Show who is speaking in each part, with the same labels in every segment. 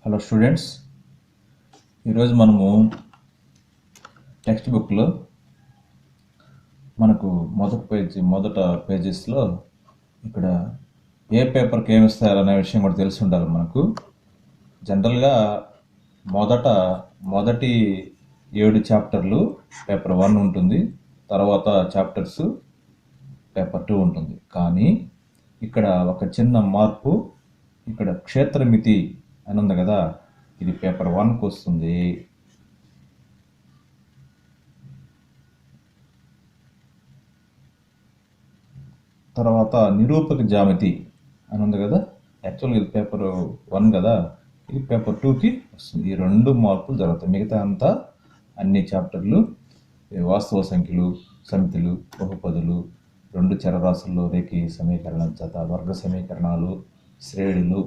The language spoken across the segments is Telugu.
Speaker 1: హలో స్టూడెంట్స్, ఈరోజు మనము టెక్స్ట్ బుక్లో మనకు మొదట పేజెస్లో ఇక్కడ ఏ పేపర్కి ఏమి ఇస్తారనే విషయం కూడా తెలిసి ఉండాలి. మనకు జనరల్గా మొదటి 7 చాప్టర్లు పేపర్ 1 ఉంటుంది, తర్వాత చాప్టర్స్ పేపర్ 2 ఉంటుంది. కానీ ఇక్కడ ఒక చిన్న మార్పు, ఇక్కడ క్షేత్రమితి అని ఉంది కదా, ఇది పేపర్ 1కి వస్తుంది. తర్వాత నిరూపక జ్యామితి అని ఉంది కదా, యాక్చువల్గా ఇది పేపర్ 1 కదా, ఇది పేపర్ 2కి వస్తుంది. ఈ 2 మార్పులు జరుగుతాయి. మిగతా అంతా అన్ని చాప్టర్లు వాస్తవ సంఖ్యలు, సమితులు, బహుపదులు, 2 చరరాశుల్లో రేఖీ సమీకరణం, జత, వర్గ సమీకరణాలు, శ్రేణులు,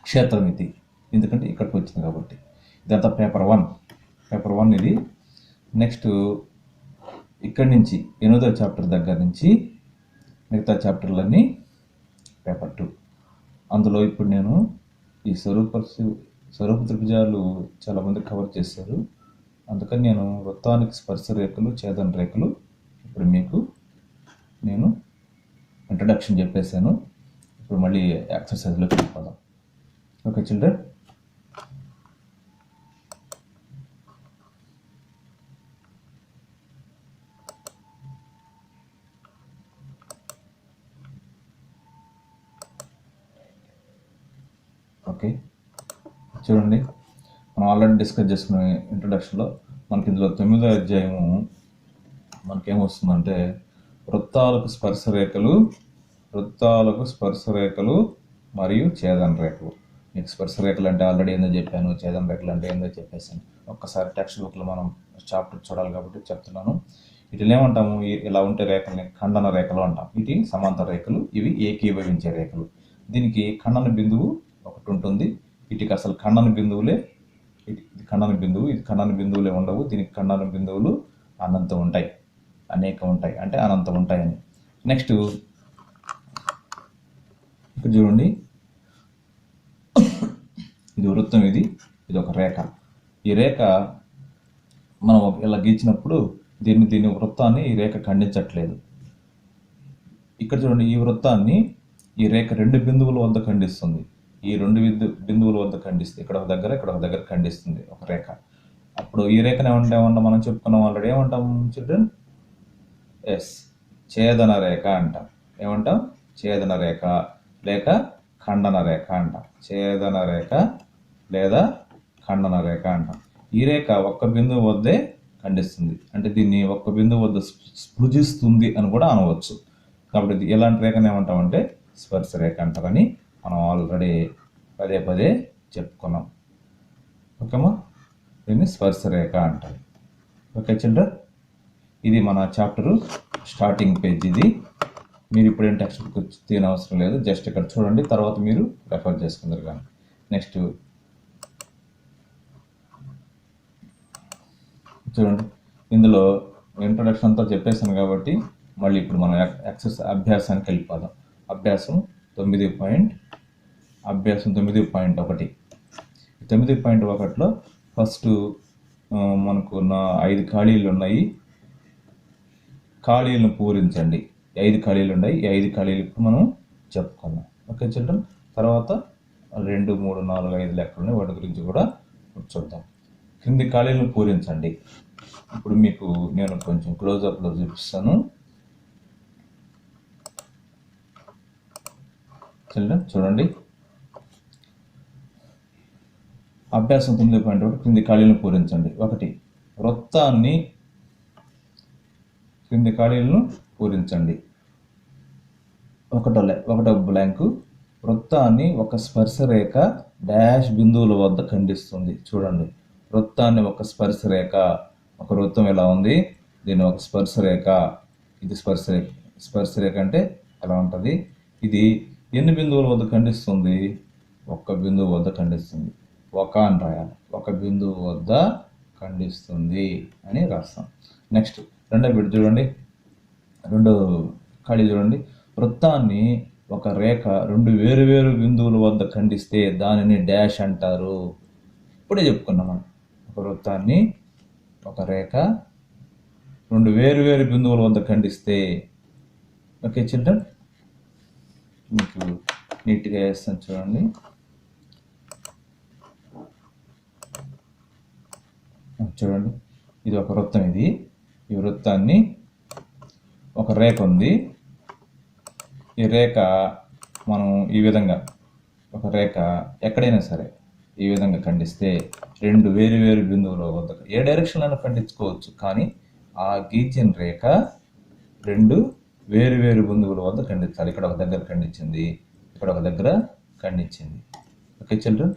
Speaker 1: క్షేత్రమితి, ఎందుకంటే ఇక్కడికి వచ్చింది కాబట్టి ఇదంతా పేపర్ 1 ఇది. నెక్స్ట్ ఇక్కడి నుంచి 8వ చాప్టర్ దగ్గర నుంచి మిగతా చాప్టర్లన్నీ పేపర్ 2. అందులో ఇప్పుడు నేను ఈ స్వరూప త్రిభుజాలు చాలామంది కవర్ చేశారు, అందుకని నేను వృత్తానికి స్పర్శ రేఖలు, ఛేదన రేఖలు ఇప్పుడు మీకు నేను ఇంట్రడక్షన్ చెప్పేశాను. ఇప్పుడు మళ్ళీ ఎక్సర్సైజ్లోకి వెళ్ళిపోదాం. ఓకే చిల్డ్రన్, ఓకే చూడండి, మనం ఆల్రెడీ డిస్కస్ చేసుకునే ఇంట్రడక్షన్లో మనకి ఇందులో 9వ అధ్యాయము మనకేమొస్తుందంటే వృత్తాలకు స్పర్శ రేఖలు మరియు ఛేదన రేఖలు. మీకు స్పర్శ రేఖలు అంటే ఆల్రెడీ ఏందో చెప్పాను, ఛేదన రేఖలు అంటే ఏందో చెప్పేసాను. ఒక్కసారి టెక్స్ట్ బుక్లో మనం చాప్టర్ చూడాలి కాబట్టి చెప్తున్నాను. వీటిని ఏమంటాము, ఇలా ఉంటే రేఖల్ని ఖండన రేఖలు అంటాం. ఇవి సమాంతర రేఖలు, ఇవి ఏకీభవించే రేఖలు. దీనికి ఖండన బిందువు ఒకటి ఉంటుంది. వీటికి అసలు ఖండన బిందువులే, ఇది ఖండన బిందువులే ఉండవు. దీనికి ఖండన బిందువులు అనంతం ఉంటాయి, అనేకం ఉంటాయి, అంటే అనంతం ఉంటాయని. నెక్స్ట్ ఇక్కడ చూడండి, ఇది వృత్తం, ఇది ఒక రేఖ. ఈ రేఖ మనం ఇలా గీచినప్పుడు దీని వృత్తాన్ని ఈ రేఖ ఖండించట్లేదు. ఇక్కడ చూడండి, ఈ వృత్తాన్ని ఈ రేఖ 2 బిందువుల వద్ద ఖండిస్తుంది. ఈ 2 బిందువుల వద్ద ఖండిస్తుంది. ఇక్కడ ఒక దగ్గర ఖండిస్తుంది ఒక రేఖ. అప్పుడు ఈ రేఖను ఏమంటామన్నా మనం చెప్పుకున్నాం ఆల్రెడీ. ఏమంటాం చిల్డ్రన్? ఛేదన రేఖ అంటాం. ఏమంటాం? ఛేదన రేఖ లేక ఖండన రేఖ అంటాం. ఛేదన రేఖ లేదా ఖండన రేఖ అంటాం. ఈ రేఖ ఒక్క బిందువు వద్దే ఖండిస్తుంది, అంటే దీన్ని ఒక్క బిందువు వద్ద స్పృజిస్తుంది అని కూడా అనవచ్చు. కాబట్టి ఎలాంటి రేఖను ఏమంటామంటే స్పర్శ రేఖ అంటారని మనం ఆల్రెడీ పదే చెప్పుకున్నాం. ఓకేమా, దీన్ని స్పర్శ రేఖ అంటారు. ఓకే చిల్డ్రన్, ఇది మన చాప్టరు స్టార్టింగ్ పేజ్. ఇది మీరు ఇప్పుడేం టెక్స్ట్ బుక్ తీయని అవసరం లేదు, జస్ట్ ఇక్కడ చూడండి, తర్వాత మీరు రెఫర్ చేసుకుందరు కానీ. నెక్స్ట్ చూడండి, ఇందులో ఇంట్రొడక్షన్ అంతా చెప్పేసాను కాబట్టి మళ్ళీ ఇప్పుడు మనం అభ్యాసానికి వెళ్ళిపోదాం. అభ్యాసం 9.1. 9.1లో ఫస్ట్ మనకు 5 ఖాళీలు ఉన్నాయి. ఖాళీలను పూరించండి. 5 ఖాళీలు ఉన్నాయి. ఈ 5 ఖాళీలు ఇప్పుడు మనం చెప్పుకుందాం. ఓకే చిల్డ్రన్, తర్వాత 2, 3, 4, 5 లెక్కలు ఉన్నాయి, వాటి గురించి కూడా చూద్దాం. క్రింది ఖాళీలను పూరించండి. ఇప్పుడు మీకు నేను కొంచెం క్లోజప్లో చూపిస్తాను. చిల్డ్రన్ చూడండి, అభ్యాసం 9.1 క్రింది ఖాళీలను పూరించండి. 1 వృత్తాన్ని క్రింది ఖాళీలను పూరించండి. ఒకటో బ్లాంకు, వృత్తాన్ని ఒక స్పర్శ రేఖ డాష్ బిందువుల వద్ద ఖండిస్తుంది. చూడండి, వృత్తాన్ని ఒక స్పర్శ రేఖ, ఒక వృత్తం ఎలా ఉంది, దీన్ని ఒక స్పర్శ రేఖ, ఇది స్పర్శ రేఖ అంటే ఎలా ఉంటుంది, ఇది ఎన్ని బిందువుల వద్ద ఖండిస్తుంది? ఒక్క బిందువు వద్ద ఖండిస్తుంది. అని రాయాలి. ఒక బిందువు వద్ద ఖండిస్తుంది అని రాస్తాం. నెక్స్ట్ రెండో బిట్ చూడండి, రెండో ఖాళీ చూడండి, వృత్తాన్ని ఒక రేఖ రెండు వేరు బిందువుల వద్ద ఖండిస్తే దానిని డాష్ అంటారు. ఇప్పుడే చెప్పుకున్నాం మనం. ఒక వృత్తాన్ని ఒక రేఖ రెండు వేరు బిందువుల వద్ద ఖండిస్తే, ఓకే చిల్డ్రన్, మీకు నీట్గా వేస్తాను చూడండి. చూడండి, ఇది ఒక వృత్తం. ఈ వృత్తాన్ని ఒక రేఖ ఉంది. ఈ రేఖ మనం ఈ విధంగా ఒక రేఖ ఎక్కడైనా సరే ఈ విధంగా ఖండిస్తే రెండు వేరు బిందువుల వద్ద ఏ డైరెక్షన్లో ఖండించుకోవచ్చు, కానీ ఆ గీచిన రేఖ రెండు వేరు బిందువుల వద్ద ఖండించాలి. ఇక్కడ ఒక దగ్గర ఖండించింది, ఇక్కడ ఒక దగ్గర ఖండించింది. ఓకే చిల్డ్రన్,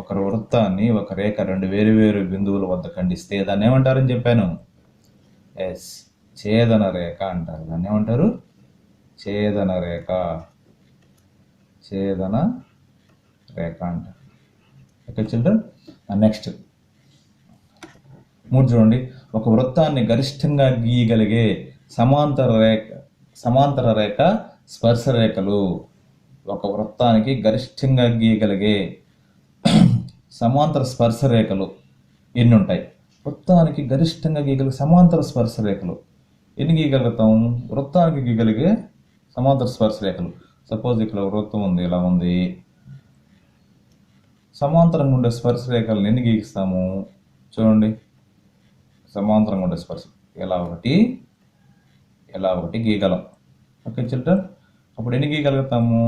Speaker 1: ఒక వృత్తాన్ని ఒక రేఖ రెండు వేరు బిందువుల వద్ద ఖండిస్తే దాన్ని ఏమంటారని చెప్పాను? ఎస్, ఛేదన రేఖ అంటారు. దాన్ని ఏమంటారు? ఛేదన రేఖ. ఛేదన రేఖ అంటారు. ఓకే చిల్డ్రన్, నెక్స్ట్ 3 చూడండి. ఒక వృత్తాన్ని గరిష్టంగా గీయగలిగే సమాంతర రేఖ స్పర్శ రేఖలు. ఒక వృత్తానికి గరిష్టంగా గీయగలిగే సమాంతర స్పర్శ రేఖలు ఎన్ని ఉంటాయి? వృత్తానికి గరిష్టంగా గీయగలిగే సమాంతర స్పర్శ రేఖలు ఎన్ని గీయగలుగుతాం? వృత్తానికి గీయగలిగే సమాంతర స్పర్శ రేఖలు. సపోజ్ ఇక్కడ వృత్తం ఉంది, ఇలా ఉంది. సమాంతరంగా ఉండే స్పర్శ రేఖలను ఎన్ని గీస్తాము? చూడండి, సమాంతరంగా ఉండే స్పర్శ ఎలా ఒకటి గీయగలం. ఓకే చిల్డ్రన్, అప్పుడు ఎన్ని గీయగలుగుతాము?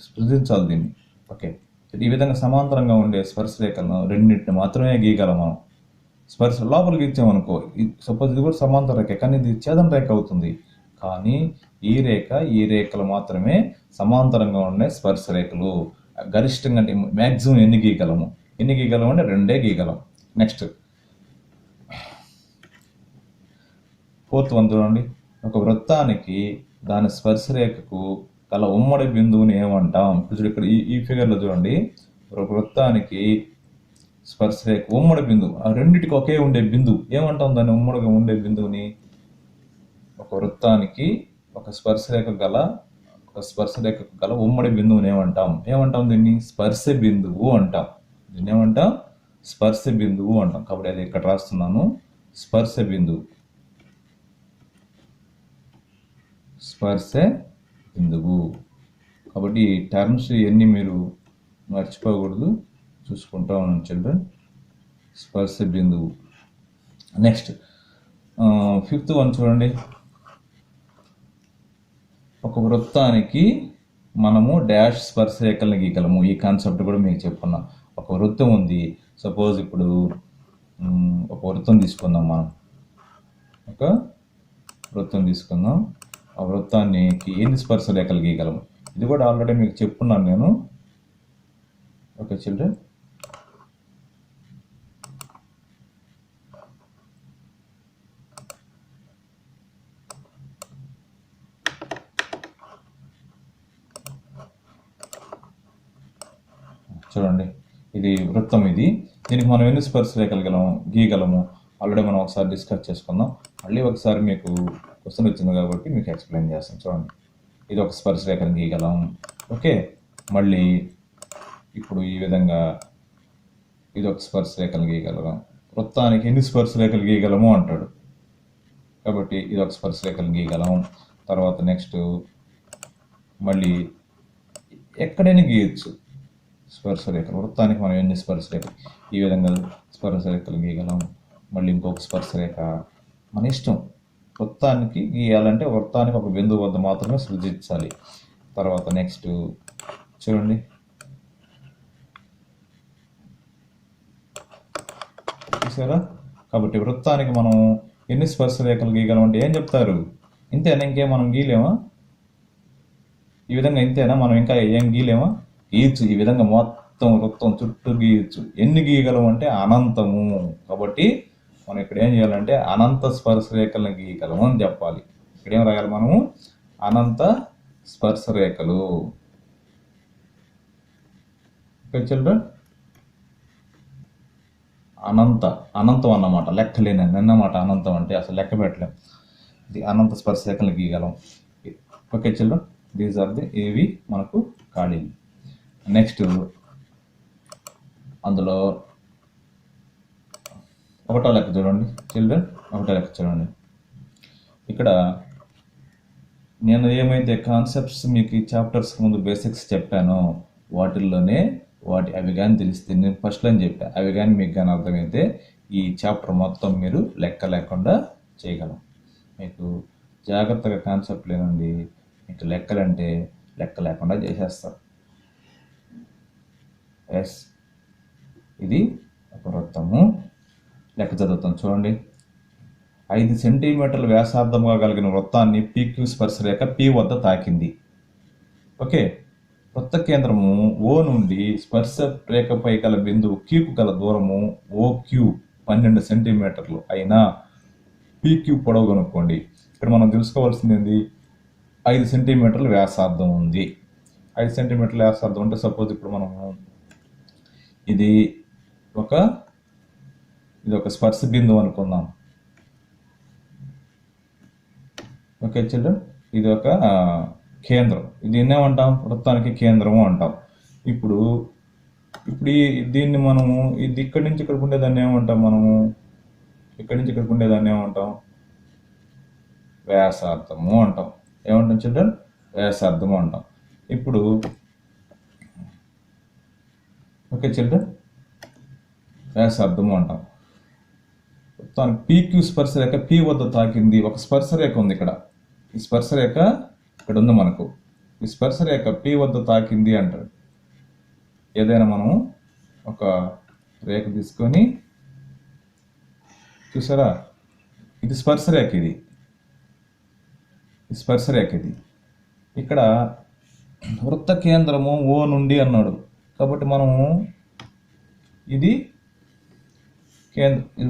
Speaker 1: సృజించాలి దీన్ని. ఓకే, ఈ విధంగా సమాంతరంగా ఉండే స్పర్శ రేఖలను రెండింటిని మాత్రమే గీయగలం మనం. స్పర్శ లోపల గీర్చామనుకో, సపోజ్ ఇది కూడా సమాంతర రేఖ, కానీ ఇది ఛేదన రేఖ అవుతుంది. కానీ ఈ రేఖలు మాత్రమే సమాంతరంగా ఉండే స్పర్శ రేఖలు. గరిష్టంగా అంటే మ్యాక్సిమం ఎన్ని గీయగలము అంటే 2 గీయగలం. నెక్స్ట్ 4th వన్ చూడండి. ఒక వృత్తానికి దాని స్పర్శ రేఖకు గల ఉమ్మడి బిందువుని ఏమంటాం? ఇప్పుడు ఇక్కడ ఈ ఫిగర్లో చూడండి, ఒక వృత్తానికి స్పర్శ రేఖ ఉమ్మడి బిందువు, ఆ రెండింటికి ఒకే ఉండే బిందువు ఏమంటాం? దాన్ని ఉమ్మడిగా ఉండే బిందువుని. ఒక వృత్తానికి ఒక స్పర్శ రేఖకు గల ఉమ్మడి బిందువుని ఏమంటాం? దీన్ని స్పర్శ బిందువు అంటాం. దీన్ని ఏమంటాం? స్పర్శ బిందువు అంటాం. కాబట్టి అది ఇక్కడ రాస్తున్నాను, స్పర్శ బిందువు. స్పర్శ బిందువు. కాబట్టి ఈ టర్మ్స్ ఇవన్నీ మీరు మర్చిపోకూడదు, చూసుకుంటా ఉన్నాను చిల్డ్రన్. స్పర్శ బిందువు. నెక్స్ట్ 5th వన్ చూడండి. ఒక వృత్తానికి మనము డాష్ స్పర్శ రేఖలను గీయగలము. ఈ కాన్సెప్ట్ కూడా మీకు చెప్పుకున్నాం. ఒక వృత్తం ఉంది, సపోజ్ ఇప్పుడు ఒక వృత్తం తీసుకుందాం. మనం ఒక వృత్తం తీసుకుందాం. ఆ వృత్తానికి ఎన్ని స్పర్శ రేఖలు గీయగలము? ఇది కూడా ఆల్రెడీ మీకు చెప్పుకున్నాను నేను. ఓకే చిల్డ్రన్, చూడండి, ఇది వృత్తం. దీనికి మనం ఎన్ని స్పర్శ రేఖలు గీయగలము ఆల్రెడీ మనం ఒకసారి డిస్కస్ చేసుకుందాం. మళ్ళీ ఒకసారి మీకు క్వశ్చన్ వచ్చింది కాబట్టి మీకు ఎక్స్ప్లెయిన్ చేస్తాను. చూడండి, ఇది ఒక స్పర్శ రేఖను గీయగలం. ఓకే, మళ్ళీ ఇప్పుడు ఈ విధంగా ఇది ఒక స్పర్శ రేఖలు గీయగలం. వృత్తానికి ఎన్ని స్పర్శ రేఖలు గీయగలము అంటాడు. కాబట్టి ఇది ఒక స్పర్శ రేఖలు గీయగలం. తర్వాత నెక్స్ట్ మళ్ళీ ఎక్కడైనా గీయచ్చు స్పర్శ రేఖలు. వృత్తానికి మనం ఎన్ని స్పర్శ రేఖలు, ఈ విధంగా స్పర్శ రేఖలు గీయగలం. మళ్ళీ ఇంకొక స్పర్శ రేఖ మన ఇష్టం. వృత్తానికి గీయాలంటే వృత్తానికి ఒక బిందువు వద్ద మాత్రమే సృజించాలి. తర్వాత నెక్స్ట్ చూడండి, చూసారా? కాబట్టి వృత్తానికి మనం ఎన్ని స్పర్శ రేఖలు గీయగలం అంటే ఏం చెప్తారు? ఇంతేనా? ఇంకేం మనం గీయలేమా? ఈ విధంగా ఇంతేనా? మనం ఇంకా ఏం గీయలేమా? గీయచ్చు. ఈ విధంగా మొత్తం వృత్తం చుట్టూ గీయచ్చు. ఎన్ని గీయగలం అంటే అనంతము. కాబట్టి మనం ఇక్కడ ఏం చేయాలంటే అనంత స్పర్శ రేఖలను గీయగలము అని చెప్పాలి. ఇక్కడ ఏం రాయాలి మనము? అనంత స్పర్శ రేఖలు. ఓకే చిల్డ్రన్, అనంతం అన్నమాట, లెక్కలేని అన్నమాట. అనంతం అంటే అసలు లెక్క పెట్టలేం. ఇది అనంత స్పర్శ రేఖలను గీయగలం. Okay children, these are the ఏవి మనకు ఖాళీలు. నెక్స్ట్ అందులో ఒకటో లెక్క చూడండి చిల్డ్రన్, ఒకటో లెక్క చూడండి. ఇక్కడ నేను ఏమైతే కాన్సెప్ట్స్ మీకు ఈ చాప్టర్స్ ముందు బేసిక్స్ చెప్పానో వాటిల్లోనే అవి కానీ తెలిస్తే, నేను ఫస్ట్లో చెప్పా, అవి కానీ మీకు కానీ అర్థమైతే ఈ చాప్టర్ మొత్తం మీరు లెక్క లేకుండా చేయగలం. మీకు జాగ్రత్తగా కాన్సెప్ట్ లేనండి, మీకు లెక్కలంటే లెక్క లేకుండా చేసేస్తారు. ఎస్, ఇది ఒక వృత్తము. లెక్క చదువుతాం చూడండి. 5 సెంటీమీటర్ల వ్యాసార్థముగా కలిగిన వృత్తాన్ని PQ స్పర్శరేఖ P వద్ద తాకింది. ఓకే, వృత్త కేంద్రము O నుండి స్పర్శ రేఖపై గల బిందువు Qకు గల దూరము OQ 12 సెంటీమీటర్లు అయినా PQ పొడవు కనుక్కోండి. ఇక్కడ మనం తెలుసుకోవాల్సింది ఏంది, 5 సెంటీమీటర్ల వ్యాసార్థం ఉంది. 5 సెంటీమీటర్ల వ్యాసార్థం అంటే సపోజ్ ఇప్పుడు మనము ఇది ఒక స్పర్శ బిందువు అనుకుందాం. ఓకే చిల్డ్రన్, ఇది ఒక కేంద్రం. దీన్ని ఏమంటాం, వృత్తానికి కేంద్రము అంటాం. ఇప్పుడు దీన్ని మనము ఇది ఇక్కడి నుంచి ఇక్కడికి ఉండేదాన్ని ఏమంటాం, మనము ఇక్కడి నుంచి ఇక్కడికి ఉండేదాన్ని ఏమంటాం, వ్యాసార్థము అంటాం. ఏమంటాం చిల్డ్రన్, వ్యాసార్థము అంటాం. ఇప్పుడు ఓకే చిల్డ్రన్, వ్యాసార్థము అంటాం. మొత్తానికి PQ స్పర్శరేఖ P వద్ద తాకింది. ఒక స్పర్శరేఖ ఉంది ఇక్కడ, ఈ స్పర్శరేఖ ఇక్కడ ఉంది మనకు. ఈ స్పర్శరేఖ P వద్ద తాకింది అంటారు. ఏదైనా మనము ఒక రేఖ తీసుకొని, చూసారా, ఇది స్పర్శరేఖ, ఇది స్పర్శరేఖ. ఇది ఇక్కడ వృత్త కేంద్రము O నుండి అన్నాడు కాబట్టి మనము ఇది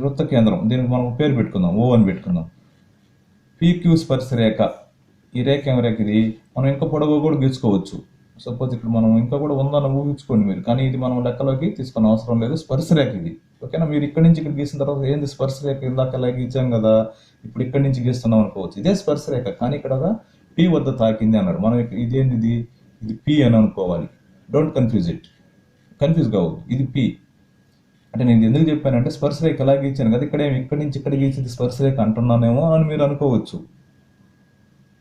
Speaker 1: వృత్త కేంద్రం, దీనికి మనం పేరు పెట్టుకుందాం, O అని పెట్టుకుందాం. PQ స్పర్శరేఖ, ఈ రేఖ ఏం రేఖ ఇది, మనం ఇంకా పొడవు కూడా గీసుకోవచ్చు. సపోజ్ ఇక్కడ మనం ఇంకా కూడా ఉందని ఊహించుకోండి మీరు, కానీ ఇది మనం లెక్కలోకి తీసుకునే అవసరం లేదు. స్పర్శరేఖ ఇది, ఓకేనా. మీరు ఇక్కడి నుంచి ఇక్కడ గీసిన తర్వాత ఏంది స్పర్శరేఖ, ఇందాక ఇలా గీచాం కదా, ఇప్పుడు ఇక్కడి నుంచి గీస్తున్నాం అనుకోవచ్చు, ఇదే స్పర్శరేఖ. కానీ ఇక్కడ P వద్ద తాకింది అన్నాడు. మనం ఇదేంది, ఇది P అని అనుకోవాలి. డోంట్ కన్ఫ్యూజ్ కావద్దు, ఇది P అంటే. నేను ఎందుకు చెప్పానంటే స్పర్శరేఖ ఎలా గీచాను కదా, ఇక్కడి నుంచి ఇక్కడ గీచింది స్పర్శరేఖ అంటున్నానేమో అని మీరు అనుకోవచ్చు.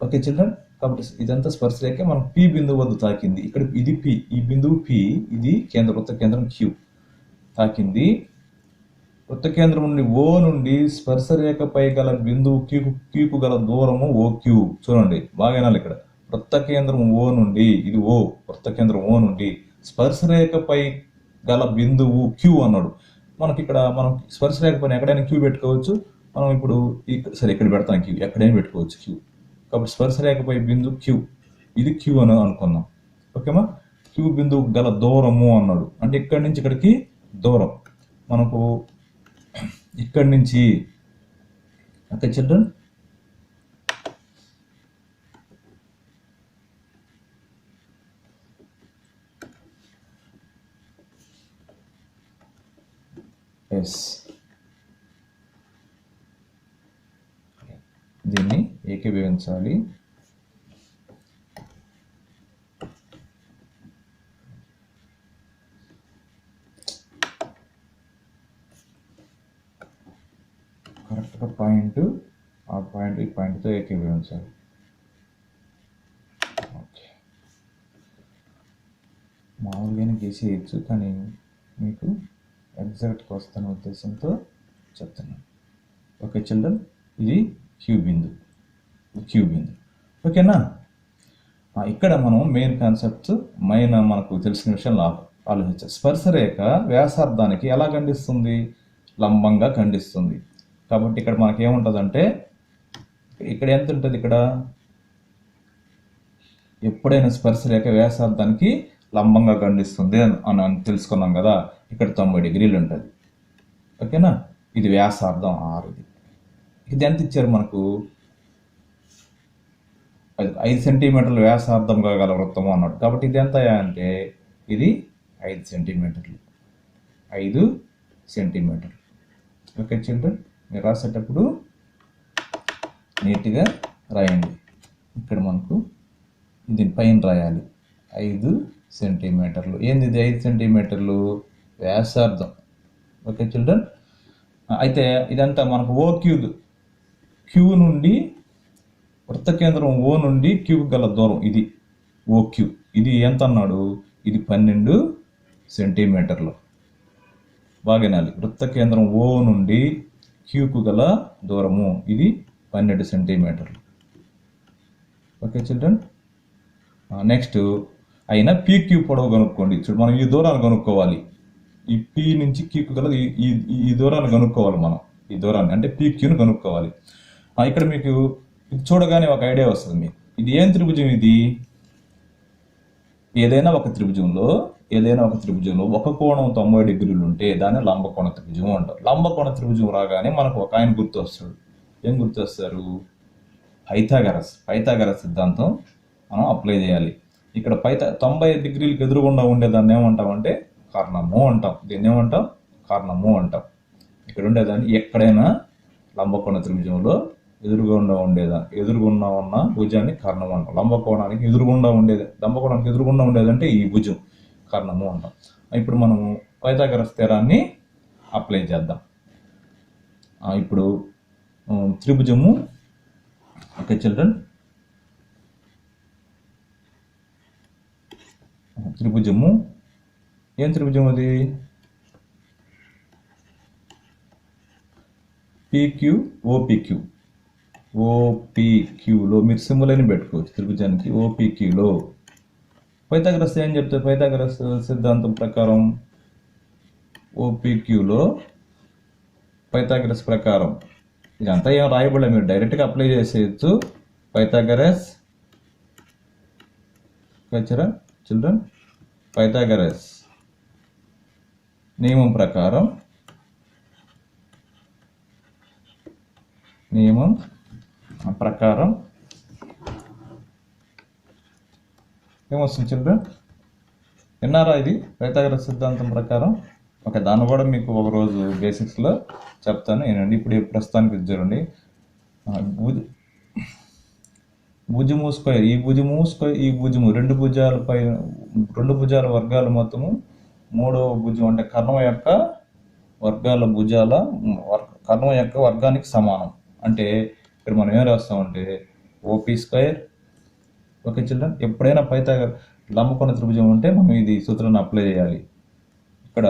Speaker 1: ఓకే చిల్డ్రన్, కాబట్టి ఇదంతా స్పర్శరేఖ. మనం P బిందువు వద్ద తాకింది. ఇక్కడ ఇది P, ఈ బిందువు P, ఇది వృత్త కేంద్రం Q తాకింది. వృత్త కేంద్రం నుండి O నుండి స్పర్శరేఖపై గల బిందువు Qకు గల దూరము OQ. చూడండి బాగా వినాలి, ఇక్కడ వృత్త కేంద్రం O నుండి, ఇది O, వృత్త కేంద్రం O నుండి స్పర్శరేఖపై గల బిందువు Q అన్నాడు. మనకి ఇక్కడ మనం స్పర్శరేఖ పైన ఎక్కడైనా Q పెట్టుకోవచ్చు. మనం ఇప్పుడు సరే ఇక్కడ పెడతాం Q, ఎక్కడైనా పెట్టుకోవచ్చు Q. కాబట్టి స్పర్శరేఖపై బిందువు Q, ఇది Q అని అనుకుందాం. ఓకేమా. Q బిందువు గల దూరము అన్నాడు, అంటే ఇక్కడి నుంచి ఇక్కడికి దూరం మనకు, ఇక్కడి నుంచి. ఓకే చిల్డ్రన్, ఎస్, దీన్ని ఏకీభవించాలి. కరెక్ట్గా పాయింట్, ఆ పాయింట్ ఈ పాయింట్తో ఏకీభవించాలి. ఓకే, మామూలుగానే గీసేయచ్చు, కానీ మీకు ఎగ్జాక్ట్గా వస్తున్న ఉద్దేశంతో చెప్తున్నాను. ఓకే చిల్డ్రన్, ఇది Q బిందు. ఓకేనా. ఇక్కడ మనం మెయిన్ కాన్సెప్ట్స్, మనకు తెలిసిన విషయాలు ఆలోచించాలి. స్పర్శరేఖ వ్యాసార్థానికి ఎలా ఖండిస్తుంది, లంబంగా ఖండిస్తుంది. కాబట్టి ఇక్కడ మనకి ఏముంటుందంటే, ఇక్కడ ఎంత ఉంటుంది, ఇక్కడ ఎప్పుడైనా స్పర్శరేఖ వ్యాసార్థానికి లంబంగా ఖండిస్తుంది అని తెలుసుకున్నాం కదా. ఇక్కడ 90 డిగ్రీలు ఉంటుంది. ఓకేనా. ఇది వ్యాసార్థం 6. ఇది ఎంత ఇచ్చారు మనకు, 5 సెంటీమీటర్ల వ్యాసార్థంగా గల వృత్తము అన్నాడు. కాబట్టి ఇది ఎంత అంటే, ఇది 5 సెంటీమీటర్లు. 5 సెంటీమీటర్లు. ఓకే చిల్డ్రన్, మీరు రాసేటప్పుడు నీట్గా రాయండి. ఇక్కడ మనకు దీని పైన రాయాలి 5 సెంటీమీటర్లు. ఏంది ఇది 5 సెంటీమీటర్లు? వ్యాసార్థం. Okay children. అయితే ఇదంతా మనకు క్యూ నుండి వృత్త కేంద్రం ఓ నుండి క్యూ గల దూరం ఇది ఓక్యూ. ఇది ఎంత అన్నాడు? ఇది 12 సెంటీమీటర్లు. బాగానాలి. వృత్త కేంద్రం ఓ నుండి క్యూకు గల దూరము ఇది 12 సెంటీమీటర్లు. Okay children. నెక్స్ట్ అయినా పీక్యూ పొడవు కనుక్కోండి. చూడు, మనం ఈ దూరాన్ని కనుక్కోవాలి. ఈ పీ నుంచి క్యూకు గల ఈ దూరాన్ని కనుక్కోవాలి మనం. ఈ దూరాన్ని అంటే పీక్యూని కనుక్కోవాలి. ఇక్కడ మీకు ఇది చూడగానే ఒక ఐడియా వస్తుంది మీకు. ఇది ఏం త్రిభుజం? ఇది ఏదైనా ఒక త్రిభుజంలో ఒక కోణం 90 డిగ్రీలు ఉంటే దాన్ని లంబకోణ త్రిభుజం అంటారు. లంబకోణ త్రిభుజం రాగానే మనకు ఒక ఆయన గుర్తు వస్తాడు. ఏం గుర్తొస్తారు? పైథాగరస్ సిద్ధాంతం మనం అప్లై చేయాలి. ఇక్కడ 90 డిగ్రీలకు ఎదురుగుండా ఉండేదాన్ని ఏమంటామంటే కర్ణము అంటాం. దీన్ని ఏమంటాం? కర్ణము అంటాం. ఇక్కడ ఉండేదాన్ని ఎక్కడైనా లంబకోణ త్రిభుజంలో ఎదురుగుండా ఉన్న భుజాన్ని కర్ణము అంటాం. లంబకోణానికి ఎదురుగుండా ఉండేదంటే ఈ భుజం కర్ణము అంటాం. ఇప్పుడు మనము పైథాగరస్ థీరాన్ని అప్లై చేద్దాం. ఇప్పుడు త్రిభుజము. Okay children. త్రిభుజము ఏం త్రిభుజం అది? పీక్యూ ఓపీక్యూలో మీరు సింబల్ అని పెట్టుకోవచ్చు. త్రిభుజానికి ఓపీక్యూలో పైథాగరస్ ఏం చెప్తారు? పైథాగరస్ సిద్ధాంతం ప్రకారం ఓపీక్యూలో పైథాగరస్ ప్రకారం ఇదంతా ఏం రాయబడలే, మీరు డైరెక్ట్గా అప్లై చేసేయచ్చు. పైథాగరస్ చిల్డ్రన్, పైథాగరస్ నియమం ప్రకారం ఏమొస్తుంది చిల్డ్రన్? విన్నారా? ఇది పైథాగరస్ సిద్ధాంతం ప్రకారం. ఓకే, దాన్ని కూడా మీకు ఒకరోజు బేసిక్స్లో చెప్తాను. ఏనండి ఇప్పుడు ప్రస్తుతానికి చూడండి. భుజము స్క్వేర్, ఈ భుజము రెండు భుజాల వర్గాలు మొత్తము మూడవ భుజం అంటే కర్ణం యొక్క వర్గానికి సమానం. అంటే ఇక్కడ మనం ఏం రాస్తామంటే ఓపీ స్క్వేర్. Okay children. ఎప్పుడైనా లంబకోణ త్రిభుజం ఉంటే మనం ఇది సూత్రాన్ని అప్లై చేయాలి. ఇక్కడ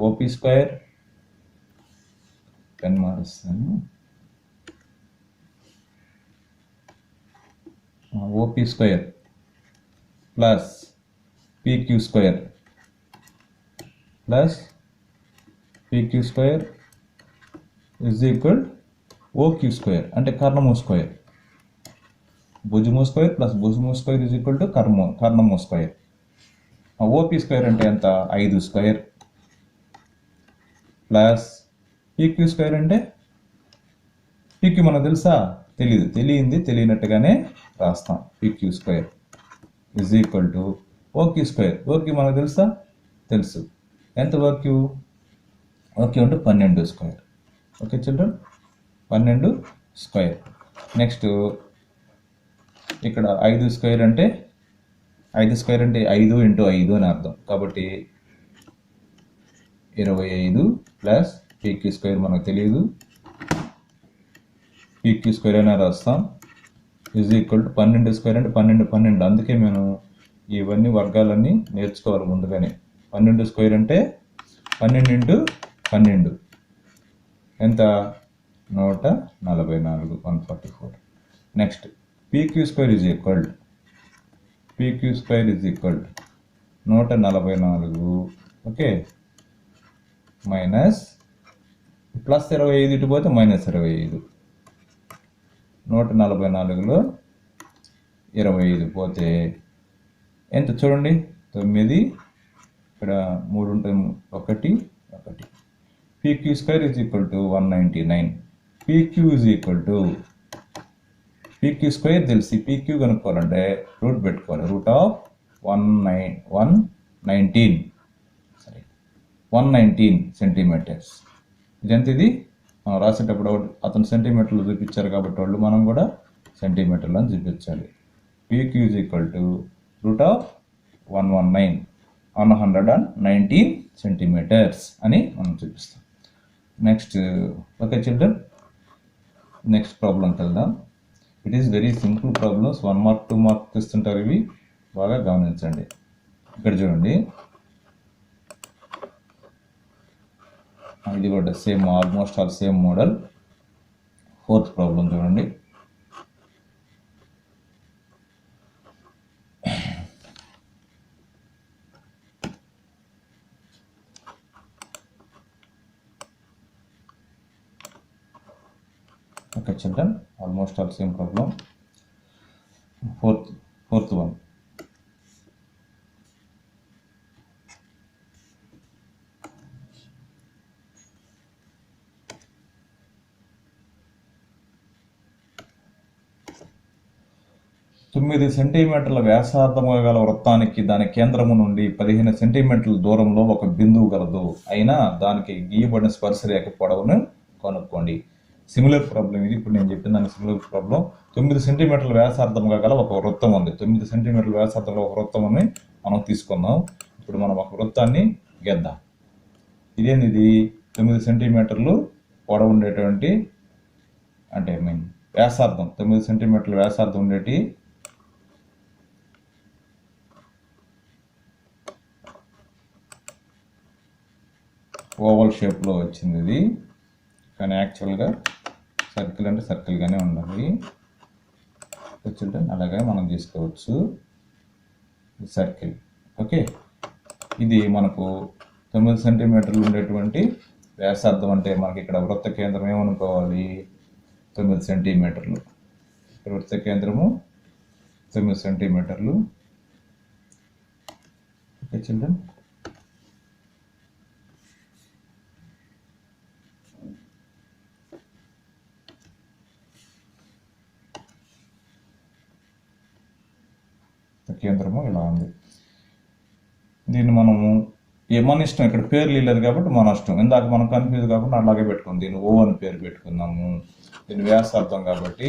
Speaker 1: ఓపీ స్క్వేర్, పెన్ మారుస్తాను, OP square plus PQ square is equal OQ square అంటే కర్ణము స్క్వేర్. భుజము స్క్వేర్ ప్లస్ భుజము స్క్వేర్ ఇజ్ ఈక్వల్ టు కర్ణము స్క్వేర్. ఓపీ స్క్వేర్ అంటే ఎంత? 5 స్క్వేర్ ప్లస్ పీక్యూ స్క్వేర్ అంటే పీక్యూ మనకు తెలుసా? తెలియనట్టుగానే రాస్తాం. PQ square is equal to OQ square. OQ మనకు తెలుసు. ఎంత ఓక్యూ అంటే 12 square. Okay children, 12 square. Next ఇక్కడ 5 స్క్వేర్ అంటే 5 ఇంటూ 5 అని అర్థం. కాబట్టి 25 ప్లస్ పీక్యూ స్క్వేర్ మనకు తెలియదు, పీక్యూ స్క్వేర్ అయినా రాస్తాం. ఈజ్ ఈక్వల్ టు 12 స్క్వేర్ అంటే 12. అందుకే మేము ఇవన్నీ వర్గాలన్నీ నేర్చుకోవాలి ముందుగానే. 12 స్క్వేర్ అంటే 12 ఇంటూ 12 ఎంత? 144, 144. Next PQ square is equal 144. Okay, minus plus 25 ఇటు పోతే మైనస్ 25. 144లో 25 పోతే ఎంత చూడండి? 9. ఇక్కడ 3 ఉంటే 1. PQ square is equal to 199. PQ is equal to PQ square తెలిసి పీక్యూ కనుక్కోవాలంటే రూట్ పెట్టుకోవాలి. Root of 119 centimetres. ఇదెంత? ఇది రాసేటప్పుడు అతను సెంటీమీటర్లు చూపించారు కాబట్టి మనం కూడా సెంటీమీటర్లు అని చూపించాలి. PQ is equal to root of 119 centimeters అని మనం చూపిస్తాం. నెక్స్ట్ ఓకే చిల్డ్రన్, నెక్స్ట్ ప్రాబ్లంకి వెళ్దాం. It is very simple problems, 1 mark 2 mark ఇస్తుంటారు, ఇవి బాగా గమనించండి. ఇక్కడ చూడండి, ఇది కూడా same, almost all same model. 4th problem చూడండి. Okay children, almost all same problem. Fourth one. తొమ్మిది సెంటీమీటర్ల వ్యాసార్థము గల వృత్తానికి దాని కేంద్రము నుండి 15 సెంటీమీటర్ల దూరంలో ఒక బిందువు గలదు, అయినా దానికి గీయబడిన స్పర్శరేఖ పొడవును కనుక్కోండి. సిమిలర్ ప్రాబ్లం ఇది, ఇప్పుడు నేను చెప్పిన దానికి సిమిలర్ ప్రాబ్లం. 9 సెంటీమీటర్ల వ్యాసార్థంగా గల ఒక వృత్తం ఉంది. 9 సెంటీమీటర్ల వ్యాసార్థంలో ఒక వృత్తంని మనం తీసుకుందాం. ఇప్పుడు మనం ఒక వృత్తాన్ని గీద్దాం. ఇదేంది, ఇది 9 సెంటీమీటర్లు పొడవు ఉండేటువంటి, అంటే వ్యాసార్థం 9 సెంటీమీటర్ల వ్యాసార్థం ఉండేటి ఓవల్ షేప్లో వచ్చింది ఇది. కానీ యాక్చువల్గా సర్కిల్ అంటే సర్కిల్గానే ఉండాలి. చిల్డ్రన్ అలాగే మనం తీసుకోవచ్చు సర్కిల్. ఓకే, ఇది మనకు 9 సెంటీమీటర్లు ఉండేటువంటి వ్యాసార్థం, అంటే మనకి ఇక్కడ వృత్త కేంద్రం ఏమనుకోవాలి, 9 సెంటీమీటర్లు. ఇక్కడ వృత్త కేంద్రము 9 సెంటీమీటర్లు. ఓకే చిల్డ్రన్, కేంద్రము ఇలా ఉంది. దీన్ని మనము మన ఇష్టం, ఇక్కడ పేర్లు లేదు కాబట్టి మన ఇష్టం. ఇందాక మనం కన్ఫ్యూజ్ కాకుండా అలాగే పెట్టుకుందాం. దీన్ని ఓ అని పేరు పెట్టుకుందాము. దీని వ్యాసార్థం కాబట్టి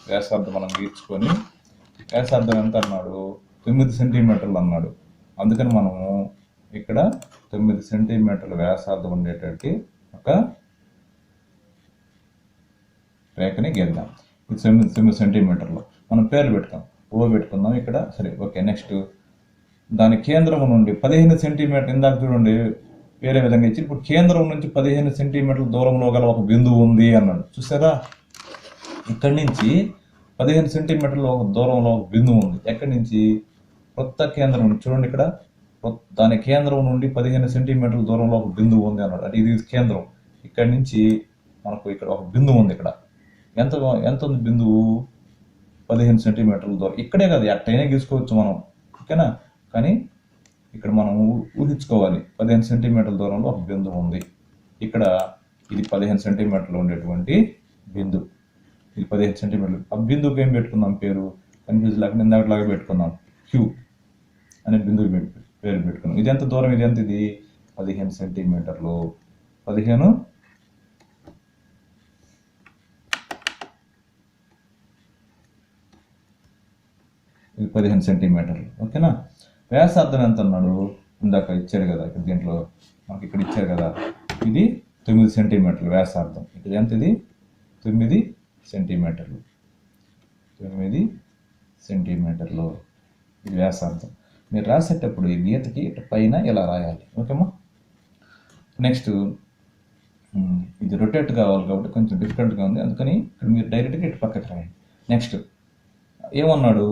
Speaker 1: వ్యాసార్థం మనం గీర్చుకొని, వ్యాసార్థం ఎంత అన్నాడు, 9 సెంటీమీటర్లు అన్నాడు. అందుకని మనము ఇక్కడ 9 సెంటీమీటర్ల వ్యాసార్థం ఉండేటట్టు ఒక రేఖని గీద్దాం. ఇది 9 సెంటీమీటర్లు. మనం పేర్లు పెడతాం, ఓ పెట్టుకుందాం ఇక్కడ. సరే ఓకే, నెక్స్ట్ దాని కేంద్రం నుండి 15 సెంటీమీటర్, ఇందాక చూడండి వేరే విధంగా ఇచ్చి, ఇప్పుడు కేంద్రం నుంచి 15 సెంటీమీటర్ల దూరంలో గల ఒక బిందువు ఉంది అన్నాడు. చూసారా, ఇక్కడి నుంచి 15 సెంటీమీటర్ల దూరంలో ఒక బిందువు ఉంది. ఎక్కడి నుంచి, వృత్త కేంద్రం నుంచి. చూడండి ఇక్కడ దాని కేంద్రం నుండి 15 సెంటీమీటర్ల దూరంలో ఒక బిందువు ఉంది అన్నాడు. అంటే ఇది కేంద్రం. ఇక్కడి నుంచి మనకు ఇక్కడ ఒక బిందువు ఉంది. ఇక్కడ ఎంత ఉంది బిందువు, 15 సెంటీమీటర్ల దూరం. ఇక్కడే కాదు, ఎట్టయినా గీసుకోవచ్చు మనం, ఓకేనా. కానీ ఇక్కడ మనం ఊహించుకోవాలి, 15 సెంటీమీటర్ల దూరంలో ఒక బిందువు ఉంది. ఇక్కడ ఇది 15 సెంటీమీటర్లు ఉండేటువంటి బిందువు. ఇది 15 సెంటీమీటర్లు. ఆ బిందువుకి ఏం పెట్టుకుందాం పేరు, కన్ఫ్యూజ్ లేకుండా ఇందాకలాగా పెట్టుకుందాం, క్యూ అనే బిందువు పేరు పెట్టుకున్నాం. ఇది ఎంత దూరం, ఇది ఎంత, ఇది 15 సెంటీమీటర్లు. 15 సెంటీమీటర్లు. ఓకేనా. వ్యాసార్థం ఎంత అన్నాడు, ఇందాక ఇచ్చారు కదా, ఇక్కడ దీంట్లో మనకి ఇక్కడ ఇచ్చారు కదా, ఇది 9 సెంటీమీటర్లు వ్యాసార్థం. ఇక్కడ ఎంత, ఇది 9 సెంటీమీటర్లు. 9 సెంటీమీటర్లు ఇది వ్యాసార్థం. మీరు రాసేటప్పుడు ఈ గీతకి ఇటు పైన ఇలా రాయాలి, ఓకేమా. నెక్స్ట్ ఇది రొటేట్ కావాలి కాబట్టి కొంచెం డిఫికల్ట్గా ఉంది, అందుకని ఇక్కడ మీరు డైరెక్ట్గా ఇటు పక్కకి రాయండి. నెక్స్ట్ ఏమన్నాడు,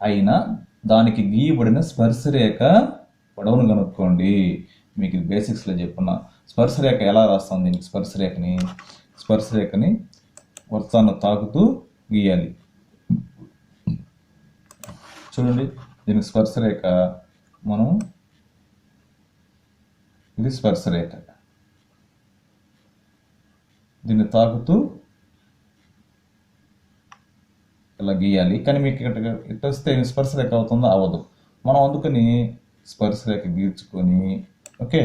Speaker 1: అయినా దానికి గీయబడిన స్పర్శరేఖ పొడవును కనుక్కోండి. మీకు ఇది బేసిక్స్లో చెప్పున్నా. స్పర్శరేఖ ఎలా రాస్తాం, దీనికి స్పర్శరేఖని వృత్తాన్ని తాకుతూ గీయాలి. చూడండి, దీనికి స్పర్శరేఖ మనం, ఇది స్పర్శరేఖ, దీన్ని తాకుతూ ఇలా గీయాలి. కానీ మీకు ఇట్లా వస్తే స్పర్శరేఖ అవుతుందో అవ్వదు. మనం అందుకని స్పర్శరేఖ గీర్చుకొని, ఓకే,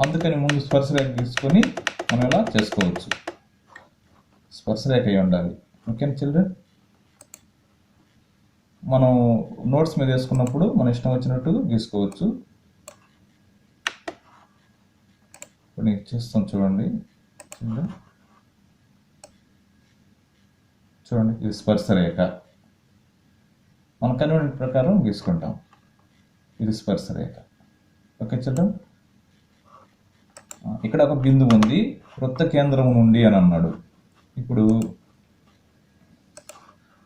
Speaker 1: అందుకని ముందు స్పర్శరేఖ గీర్చుకొని మనం ఇలా చేసుకోవచ్చు. స్పర్శరేఖ అయి ఉండాలి. ఓకేనా చిల్డ్రన్? మనం నోట్స్ మీద వేసుకున్నప్పుడు మన ఇష్టం వచ్చినట్టు గీసుకోవచ్చు. ఇప్పుడు నేను చేస్తాను చూడండి చిల్డ్రన్. చూడండి, ఇది స్పర్శరేఖ. మన కన్వీనియంట్ ప్రకారం గీసుకుంటాం. ఇది స్పర్శరేఖ. Okay children? ఇక్కడ ఒక బిందువు ఉంది, వృత్త కేంద్రం నుండి అని అన్నాడు. ఇప్పుడు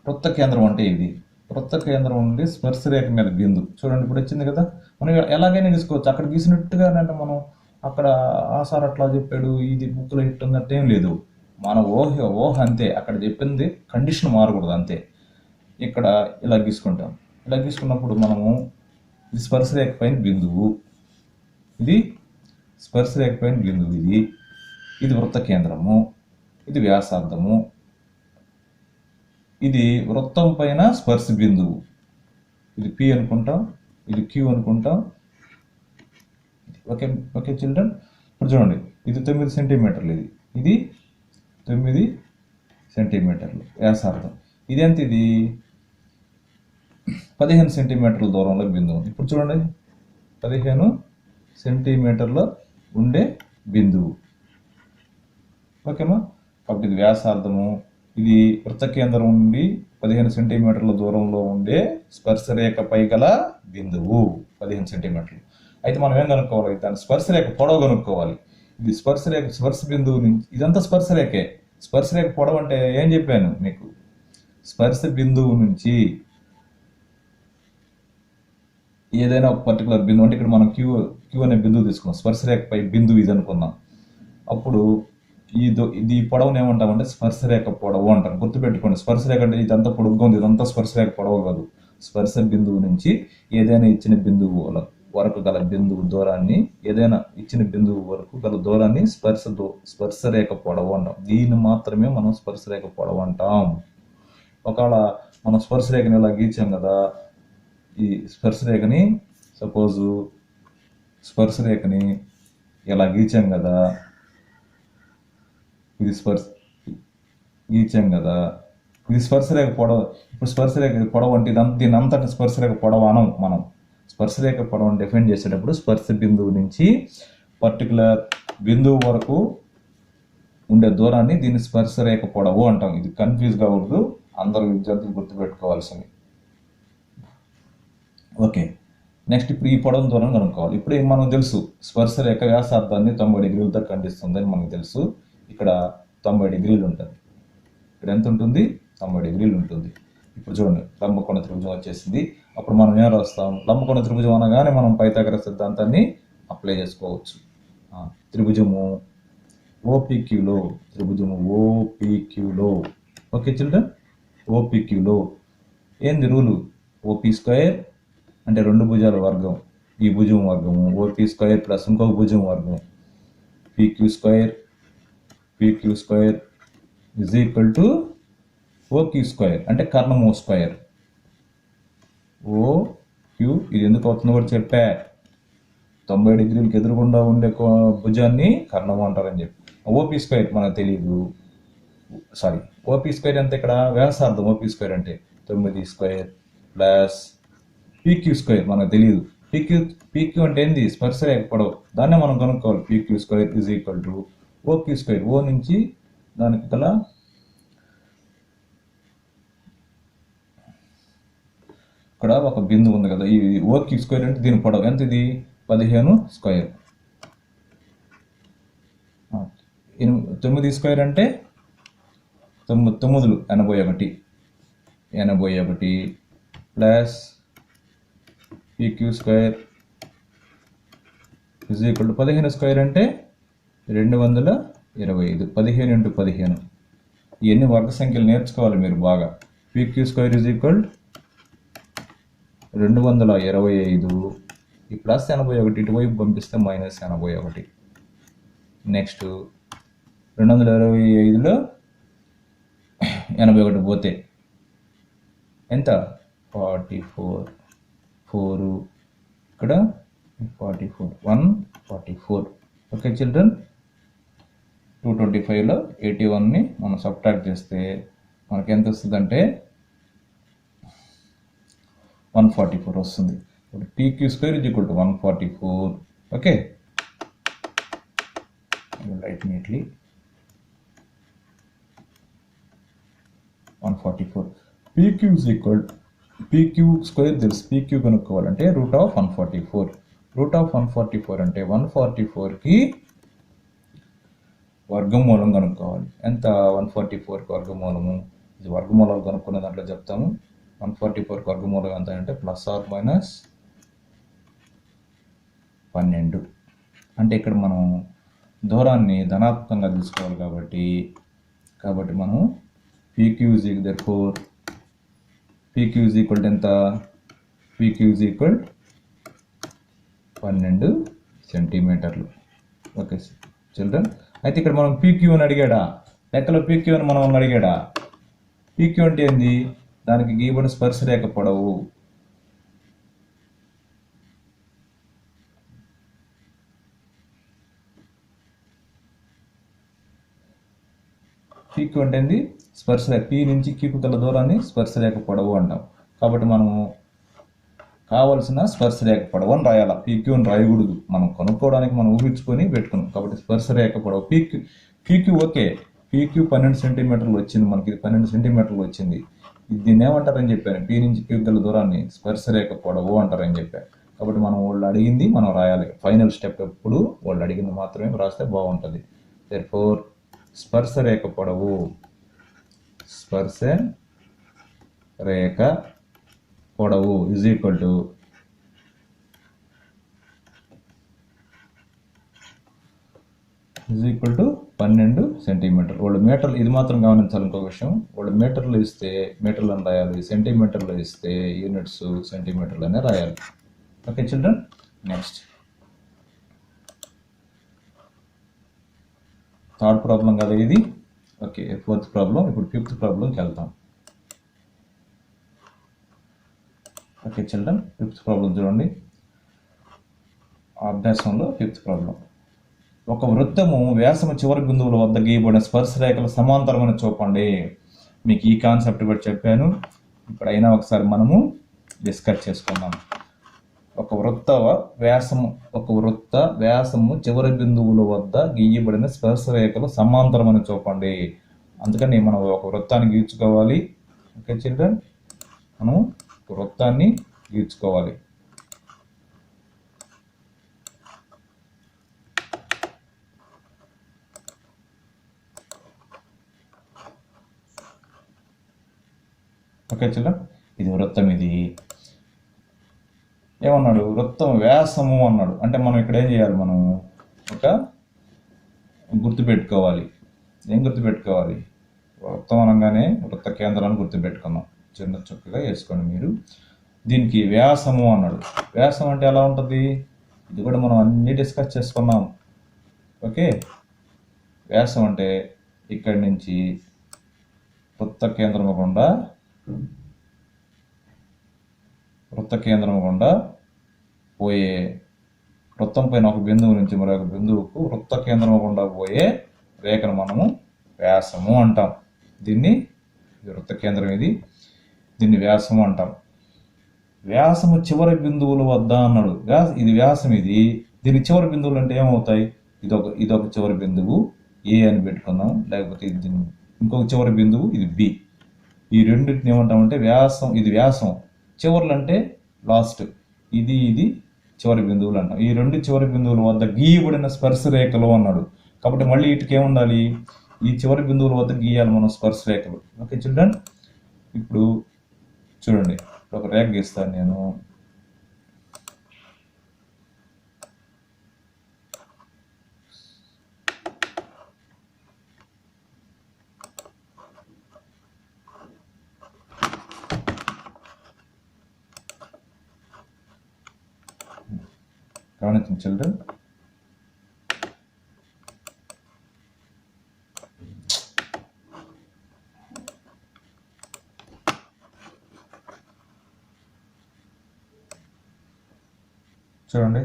Speaker 1: వృత్త కేంద్రం అంటే ఇది. వృత్త కేంద్రం నుండి స్పర్శరేఖ మీద బిందువు చూడండి, ఇప్పుడు వచ్చింది కదా. మనం ఎలాగైనా గీసుకోవచ్చు. అక్కడ గీసినట్టుగా అంటే మనం అక్కడ సార్ అట్లా చెప్పాడు, ఇది బుక్లో ఇట్టుందంటే ఏం లేదు. మన ఊహ అంతే. అక్కడ చెప్పింది కండిషన్ మారకూడదు అంతే. ఇక్కడ ఇలా గీసుకుంటాం. ఇలా గీసుకున్నప్పుడు మనము ఇది స్పర్శరేఖ పైన బిందువు, ఇది స్పర్శరేఖ పైన బిందువు, ఇది వృత్త కేంద్రము, ఇది వ్యాసార్థము, ఇది వృత్తం పైన స్పర్శ బిందువు. ఇది P అనుకుంటాం, ఇది Q అనుకుంటాం. Okay okay children? ఇప్పుడు చూడండి, ఇది 9 సెంటీమీటర్లు, ఇది 9 సెంటీమీటర్లు వ్యాసార్థం. ఇది ఎంత? ఇది 15 సెంటీమీటర్ల దూరంలో బిందువు. ఇప్పుడు చూడండి, 15 సెంటీమీటర్ల ఉండే బిందువు. ఓకేమా? కాబట్టి ఇది వ్యాసార్థము, ఇది వృత్త కేంద్రం నుండి 15 సెంటీమీటర్ల దూరంలో ఉండే స్పర్శరేఖపై గల బిందువు 15 సెంటీమీటర్లు. అయితే మనం ఏం కనుక్కోవాలి? దాని స్పర్శరేఖ పొడవు కనుక్కోవాలి. ఇది స్పర్శ బిందువు నుంచి ఇదంతా స్పర్శరేఖే. స్పర్శరేఖ పొడవు అంటే ఏం చెప్పాను మీకు? స్పర్శ బిందువు నుంచి ఏదైనా ఒక పర్టికులర్ బిందువు, అంటే ఇక్కడ మనం క్యూ అనే బిందువు తీసుకున్నాం, స్పర్శరేఖపై బిందువు ఇది అనుకున్నాం. అప్పుడు ఇది పొడవును ఏమంటామంటే స్పర్శరేఖ పొడవు అంటాం. గుర్తుపెట్టుకోండి, స్పర్శరేఖ అంటే ఇదంతా పొడుగ్గా ఉంది, ఇదంతా స్పర్శరేఖ పొడవు కాదు. స్పర్శ బిందువు నుంచి ఏదైనా ఇచ్చిన బిందువు వరకు గల బిందువు దూరాన్ని, ఏదైనా ఇచ్చిన బిందువు వరకు గల దూరాన్ని స్పర్శరేఖ పొడవు అంటాం. దీన్ని మాత్రమే మనం స్పర్శరేఖ పొడవు అంటాం. ఒకవేళ మనం స్పర్శరేఖని ఇలా గీచాం కదా, ఈ స్పర్శరేఖని సపోజు స్పర్శరేఖని ఇలా గీచాం కదా, ఇది గీచాం కదా, ఇది స్పర్శరేఖ పొడవు. ఇప్పుడు స్పర్శరేఖ పొడవు అంటే దీని అంతటి స్పర్శరేఖ పొడవు అనం. మనం స్పర్శరేఖ పొడవును డిఫైన్ చేసేటప్పుడు స్పర్శ బిందువు నుంచి పర్టికులర్ బిందువు వరకు ఉండే దూరాన్ని దీన్ని స్పర్శరేఖ పొడవు అంటాం. ఇది కన్ఫ్యూజ్ కాకూడదు, అందరూ విద్యార్థులు గుర్తుపెట్టుకోవాల్సింది. ఓకే, నెక్స్ట్ ఇప్పుడు ఈ పొడవు దూరం కనుక్కోవాలి. ఇప్పుడు మనకు తెలుసు స్పర్శరేఖ వ్యాసార్థాన్ని 90 డిగ్రీలతో ఖండిస్తుందని మనకు తెలుసు. ఇక్కడ 90 డిగ్రీలు ఉంటుంది. ఇక్కడ ఎంత ఉంటుంది? 90 డిగ్రీలు ఉంటుంది. ఇప్పుడు చూడండి, లంబకోణ త్రిభుజం వచ్చేసింది. అప్పుడు మనం ఏం రాస్తాం? లంబకోణ త్రిభుజం అనగానే మనం పైథాగరస్ సిద్ధాంతాన్ని అప్లై చేసుకోవచ్చు. త్రిభుజము ఓపీక్యూలో, త్రిభుజము ఓపీక్యూలో. Okay children? ఓపీక్యూలో ఏంది రూలు? ఓపీ స్క్వేర్ అంటే 2 భుజాల వర్గం, ఈ భుజం వర్గము, ఓపీ స్క్వేర్ ప్లస్ ఇంకొక భుజం వర్గం, PQ square is equal to OQ square అంటే కర్ణము స్క్వేర్. ఓక్యూ ఇది ఎందుకు అవుతుందో కూడా చెప్పా. 90 డిగ్రీలకు ఎదురుగుండా ఉండే భుజాన్ని కర్ణము అంటారని చెప్పి. ఓపీ స్క్వేర్ మనకు తెలియదు. సారీ, ఓపీ స్క్వేర్ అంటే ఇక్కడ వ్యాసార్థం. ఓపీ స్క్వేర్ అంటే 9 స్క్వేర్ ప్లస్ పీక్యూ స్క్వేర్ మనకు తెలియదు. పీక్యూ అంటే ఏంది? స్పర్శరేఖ పొడవు. దాన్నే మనం కనుక్కోవాలి. PQ square is equal to OQ square. O నుంచి దానికి గల ఇక్కడ ఒక బిందువు ఉంది కదా, ఈ ఓక్యూ స్క్వేర్ అంటే దీని పొడవు ఎంత? ఇది 15 స్క్వేర్. 9 స్క్వేర్ అంటే 9 81 plus PQ square is equal to 15 square అంటే 225. 15 ఇంటూ 15. ఇవన్నీ వర్గ సంఖ్యలు నేర్చుకోవాలి మీరు బాగా. PQ square is equal 225. ఈ ప్లస్ 81 ఇటువైపు పంపిస్తే మైనస్ 81. నెక్స్ట్ 225లో 81 పోతే ఎంత? 44 ఇక్కడ 44 144. Okay children? 225లో 81ని మనం సబ్ట్రాక్ట్ చేస్తే మనకి ఎంత వస్తుందంటే 144 వస్తుంది. ఇప్పుడు PQ² = 144. Okay, right neatly 144. PQ² తెలుసు. PQ కనుక్కోవాలంటే √144. √144 అంటే 144కి వర్గమూలం కనుక్కోవాలి. ఎంత 144కి వర్గమూలము? ఇది వర్గమూలాలు కనుక్కునే దాంట్లో చెప్తాము. 144కి వర్గమూలం ఎంత అంటే ±12. అంటే ఇక్కడ మనం దూరాన్ని ధనాత్మకంగా తీసుకోవాలి కాబట్టి మనం PQ ఎంత? PQ 12 సెంటీమీటర్లు. ఓకే చిల్డ్రన్, అయితే ఇక్కడ మనం PQ అని అడిగాడా? లెక్కలో PQ అని మనం అడిగాడా? PQ అంటే ఏంది? దానికి గీయబడిన స్పర్శరేఖ పొడవు. PQ అంటే ఏంది? స్పర్శరేఖ. P నుంచి Qకు గల దూరాన్ని స్పర్శరేఖ పొడవు అంటాం. కాబట్టి మనము కావలసిన స్పర్శరేఖ పొడవు అని రాయాలి. PQ అని రాయకూడదు. మనం కనుక్కోవడానికి మనం ఊహించుకొని పెట్టుకున్నాం. కాబట్టి స్పర్శరేఖ పొడవు PQ ఓకే. PQ 12 సెంటీమీటర్లు వచ్చింది. మనకి 12 సెంటీమీటర్లు వచ్చింది. దీన్ని ఏమంటారని చెప్పాను? P నుంచి Q గల దూరాన్ని స్పర్శరేఖ పొడవు అంటారని చెప్పాను. కాబట్టి మనం వాళ్ళు అడిగింది మనం రాయాలి. ఫైనల్ స్టెప్ ఎప్పుడు వాళ్ళు అడిగింది మాత్రమే రాస్తే బాగుంటుంది. దేర్ఫోర్ స్పర్శరేఖ పొడవు ఈజ్ ఈక్వల్ టు 12 సెంటీమీటర్. వాళ్ళు మీటర్లు, ఇది మాత్రం గమనించాలి. ఇంకొక విషయం, వాళ్ళు మీటర్లు ఇస్తే మీటర్లు అని రాయాలి, సెంటీమీటర్లు ఇస్తే యూనిట్స్ సెంటీమీటర్లు అనే రాయాలి. Okay children, next third problem కదా ఇది. Okay, fourth problem. ఇప్పుడు ఫిఫ్త్ ప్రాబ్లంకి వెళ్తాం. ఓకే చిల్డ్రన్, ఫిఫ్త్ ప్రాబ్లం చూడండి. అభ్యాసంలో ఫిఫ్త్ ప్రాబ్లం. ఒక వృత్తము వ్యాసము చివరి బిందువుల వద్ద గీయబడిన స్పర్శరేఖలు సమాంతరమైన చూపండి. మీకు ఈ కాన్సెప్ట్ కూడా చెప్పాను. ఇప్పుడైనా ఒకసారి మనము డిస్కస్ చేసుకుందాం. ఒక వృత్త వ్యాసము చివరి బిందువుల వద్ద గీయబడిన స్పర్శరేఖలు సమాంతరమైన చూపండి. అందుకని మనం ఒక వృత్తాన్ని గీర్చుకోవాలి. ఓకే చిల్డ్రన్, మనం ఒక వృత్తాన్ని గీర్చుకోవాలి. ఓకే చిల్డ్రన్, ఇది వృత్తం. ఇది ఏమన్నాడు? వృత్తం వ్యాసము అన్నాడు. అంటే మనం ఇక్కడ ఏం చేయాలి? మనం ఒక గుర్తుపెట్టుకోవాలి. ఏం గుర్తుపెట్టుకోవాలి? వృత్తం అనగానే వృత్త కేంద్రాన్ని గుర్తుపెట్టుకున్నాం. చిన్న చుక్కగా వేసుకోండి మీరు. దీనికి వ్యాసము అన్నాడు. వ్యాసం అంటే ఎలా ఉంటుంది? ఇది కూడా మనం అన్నీ డిస్కస్ చేసుకున్నాం. ఓకే, వ్యాసం అంటే ఇక్కడి నుంచి వృత్త కేంద్రం గుండా పోయే, వృత్తం పైన ఒక బిందువు నుంచి మరొక బిందువుకు వృత్త కేంద్రం గుండా పోయే రేఖను మనము వ్యాసము అంటాం. దీన్ని వృత్త కేంద్రం, దీన్ని వ్యాసము అంటాం. వ్యాసము చివరి బిందువుల వద్ద అన్నాడు. ఇది వ్యాసం. దీని చివరి బిందువులు అంటే ఏమవుతాయి? ఇదొక చివరి బిందువు ఏ అని పెట్టుకుందాం. లేకపోతే ఇంకొక చివరి బిందువు ఇది బి. ఈ రెండింటిని ఏమంటామంటే వ్యాసం. ఇది వ్యాసం. చివర్లు అంటే లాస్ట్. ఇది చివరి బిందువులు అంటాం. ఈ రెండు చివరి బిందువుల వద్ద గీయబడిన స్పర్శరేఖలు అన్నాడు. కాబట్టి మళ్ళీ వీటికి ఏముండాలి? ఈ చివరి బిందువుల వద్ద గీయాలి మనం స్పర్శరేఖలు. ఓకే చిల్డ్రన్, ఇప్పుడు చూడండి, ఒక రేఖ గీస్తాను నేను. గమనించండి చిల్డ్రన్, చూడండి,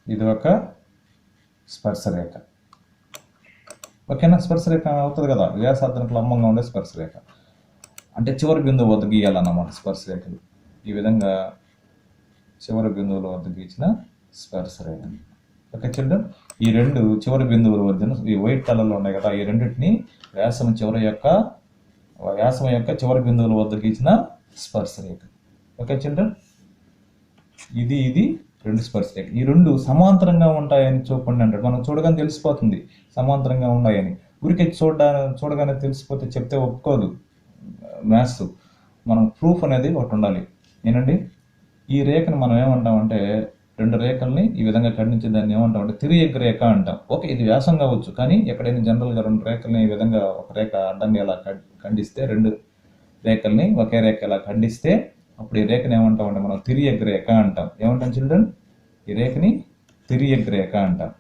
Speaker 1: ఇది ఒక స్పర్శరేఖ. ఓకేనా? స్పర్శరేఖ అవుతుంది కదా, వ్యాసార్థానికి లంబంగా ఉండే స్పర్శరేఖ. అంటే చివరి బిందువు వద్ద గీయాలన్నమాట స్పర్శరేఖలు. ఈ విధంగా చివరి బిందువుల వద్ద గీచిన స్పర్శరేఖ. ఓకే చిల్డ్రన్, ఈ రెండు చివరి బిందువుల వద్ద ఈ వైట్ కలర్లో ఉన్నాయి కదా, ఈ రెండింటిని వ్యాసం యొక్క చివరి బిందువుల వద్ద గీచిన స్పర్శరేఖ. ఓకే చిల్డ్రన్, ఇది రెండు స్పర్శరేఖ. ఈ రెండు సమాంతరంగా ఉంటాయని చూపండి అంటాడు. మనం చూడగానే తెలిసిపోతుంది సమాంతరంగా ఉన్నాయని. ఊరికే చూడగానే తెలిసిపోతే చెప్తే ఒప్పుకోదు మ్యాథ్స్. మనం ప్రూఫ్ అనేది ఒకటి ఉండాలి. ఏనండి, ఈ రేఖను మనం ఏమంటామంటే, రెండు రేఖల్ని ఈ విధంగా ఖండించే దాన్ని ఏమంటామంటే తిరియగ్ రేఖ అంటాం. ఓకే, ఇది వ్యాసం కావచ్చు, కానీ ఎక్కడైనా జనరల్గా రెండు రేఖల్ని ఈ విధంగా ఒక రేఖ అడ్డంగా ఎలా ఖండిస్తే, రెండు రేఖల్ని ఒకే రేఖ ఎలా ఖండిస్తే అప్పుడు ఈ రేఖని ఏమంటామంటే మనం తిరియగ్ రేఖ అంటాం. ఏమంటాం చిల్డ్రన్? ఈ రేఖని తిరియగ్ రేఖ అంటాం.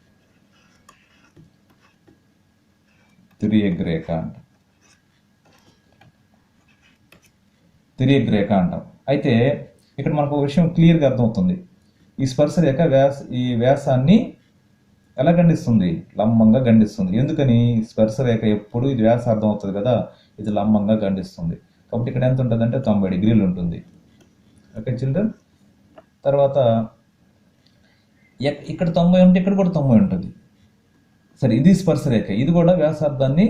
Speaker 1: తిరియగ్ రేఖ అంటాం. తిరియగ్ రేఖ అంటాం. అయితే ఇక్కడ మనకు ఒక విషయం క్లియర్గా అర్థమవుతుంది. ఈ స్పర్శరేఖ ఈ వ్యాసాన్ని ఎలా ఖండిస్తుంది? లంబంగా ఖండిస్తుంది. ఎందుకని? స్పర్శరేఖ ఎప్పుడు ఇది వ్యాసార్థం అవుతుంది కదా, ఇది లంబంగా ఖండిస్తుంది. కాబట్టి ఇక్కడ ఎంత ఉంటుంది అంటే 90 డిగ్రీలు ఉంటుంది. ఓకే చిల్డ్రన్, తర్వాత ఇక్కడ 90 ఉంటే ఇక్కడ కూడా 90 ఉంటుంది. సరే, ఇది స్పర్శరేఖ. ఇది కూడా వ్యాసార్థాన్ని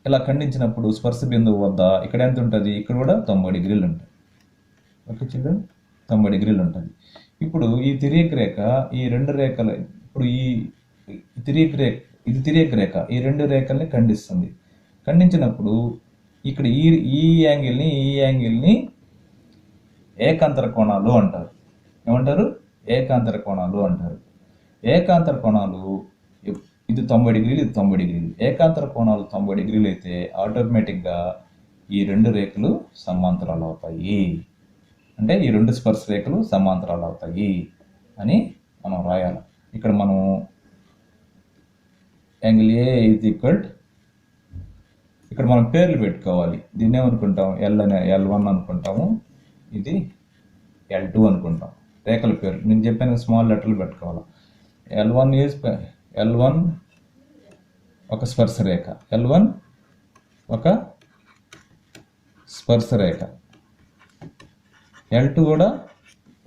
Speaker 1: ఇలా ఖండించినప్పుడు స్పర్శ బిందువు వద్ద ఇక్కడ ఎంత ఉంటుంది? ఇక్కడ కూడా 90 డిగ్రీలు ఉంటుంది. ఓకే చిల్డ్రన్, 90 డిగ్రీలు ఉంటుంది. ఇప్పుడు ఈ తిరియగ్ రేఖ ఈ రెండు రేఖలు, ఇప్పుడు ఇది తిరియగ్ రేఖ ఈ రెండు రేఖల్ని ఖండిస్తుంది. ఖండించినప్పుడు ఇక్కడ ఈ యాంగిల్ని ఏకాంతర కోణాలు అంటారు. ఏమంటారు? ఏకాంతర కోణాలు అంటారు. ఏకాంతర కోణాలు ఇది 90 డిగ్రీలు, ఇది 90 డిగ్రీలు. ఏకాంతర కోణాలు 90 డిగ్రీలు అయితే ఆటోమేటిక్గా ఈ రెండు రేఖలు సమాంతరాలు అవుతాయి. అంటే ఈ రెండు స్పర్శ రేఖలు సమాంతరాలు అవుతాయి అని మనం రాయాలి. ఇక్కడ మనం యాంగిల్ ఏ ఈజ్ ఈక్వల్, ఇక్కడ మనం పేర్లు పెట్టుకోవాలి. దీన్ని ఏమనుకుంటాం? L1 అనుకుంటాము, ఇది L2 అనుకుంటాం. రేఖల పేర్లు నేను చెప్పాను, స్మాల్ లెటర్లు పెట్టుకోవాలి. L1 ఒక స్పర్శరేఖ, L1 ఒక స్పర్శరేఖ, L2 కూడా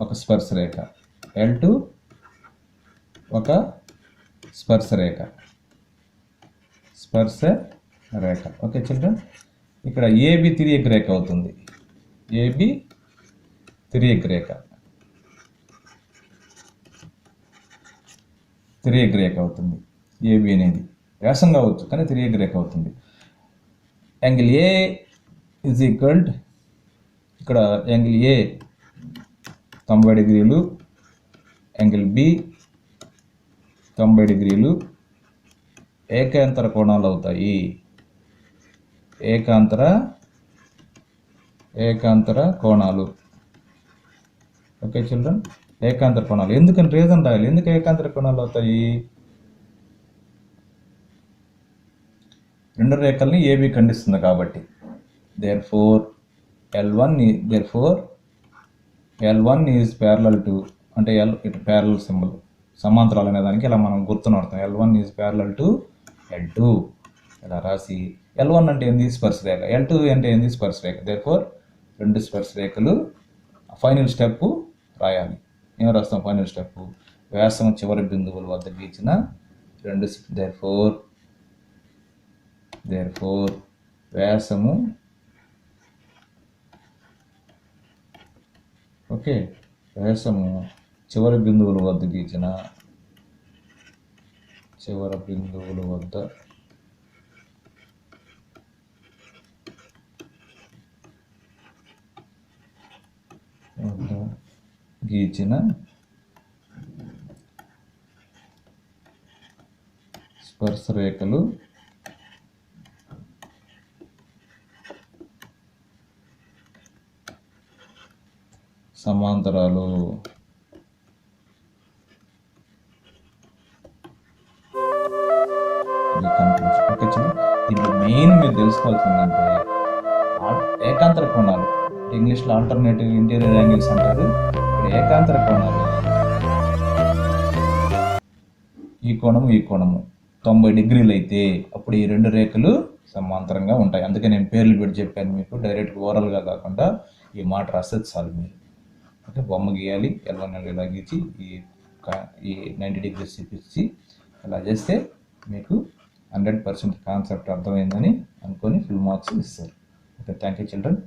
Speaker 1: ఒక స్పర్శరేఖ, L2 ఒక స్పర్శరేఖ. ఓకే చిల్డ్రన్, ఇక్కడ AB తిరియగ్ రేఖ అవుతుంది. AB తిరియగ్ రేఖ అవుతుంది. AB అనేది వ్యాసం కావచ్చు, కానీ తిరియగ్ రేఖ అవుతుంది. యాంగిల్ ఏ ఈజ్ ఈక్వల్, ఇక్కడ యాంగిల్ ఏ 90 డిగ్రీలు, యాంగిల్ బి 90 డిగ్రీలు. ఏకాంతర కోణాలు అవుతాయి. ఏకాంతర కోణాలు. ఓకే చిల్డ్రన్, ఏకాంతర కోణాలు. ఎందుకని రీజన్ రాయాలి, ఎందుకు ఏకాంతర కోణాలు అవుతాయి? రెండు రేఖల్ని ఏబి ఖండిస్తుంది కాబట్టి. Therefore L1 is parallel to, అంటే ఇటు ప్యారలల్ సింబల్, సమాంతరాలు అనే దానికి ఇలా మనం గుర్తునడతాం. L1 is parallel to L2 ఇలా రాసి, L1 అంటే ఏంది? స్పర్శరేఖ. L2 అంటే ఏంది? స్పర్శరేఖ. దేర్ఫోర్ రెండు స్పర్శరేఖలు. ఫైనల్ స్టెప్ రాయాలి. ఏం రాస్తాం? ఫైనల్ స్టెప్ వ్యాసం చివరి బిందువుల వద్ద గీచిన రెండు. దేర్ఫోర్ వ్యాసము చివరి బిందువుల వద్ద గీచిన స్పర్శరేఖలు సమాంతరాలు. దీంట్లో మెయిన్ మీరు తెలుసుకోవాల్సిందంటే ఏకాంతర కోణాలు. ఇంగ్లీష్లో ఆల్టర్నేటివ్ ఇంటీరియర్ యాంగిల్స్ అంటారు. ఇక్కడ ఏకాంతర కోణాలు, ఈ కోణము 90 డిగ్రీలు అయితే అప్పుడు ఈ రెండు రేఖలు సమాంతరంగా ఉంటాయి. అందుకే నేను పేర్లు పెట్టి చెప్పాను మీకు, డైరెక్ట్ ఓరల్గా కాకుండా ఈ మాట రాస్తే చాలు మీరు. ఓకే, బొమ్మ గీయాలి, L1 ఇలా గీచి ఈ 90 డిగ్రీస్ చూపించి ఇలా చేస్తే మీకు 100% కాన్సెప్ట్ అర్థమైందని అనుకొని ఫుల్ మార్క్స్ ఇస్తారు. Okay, thank you children.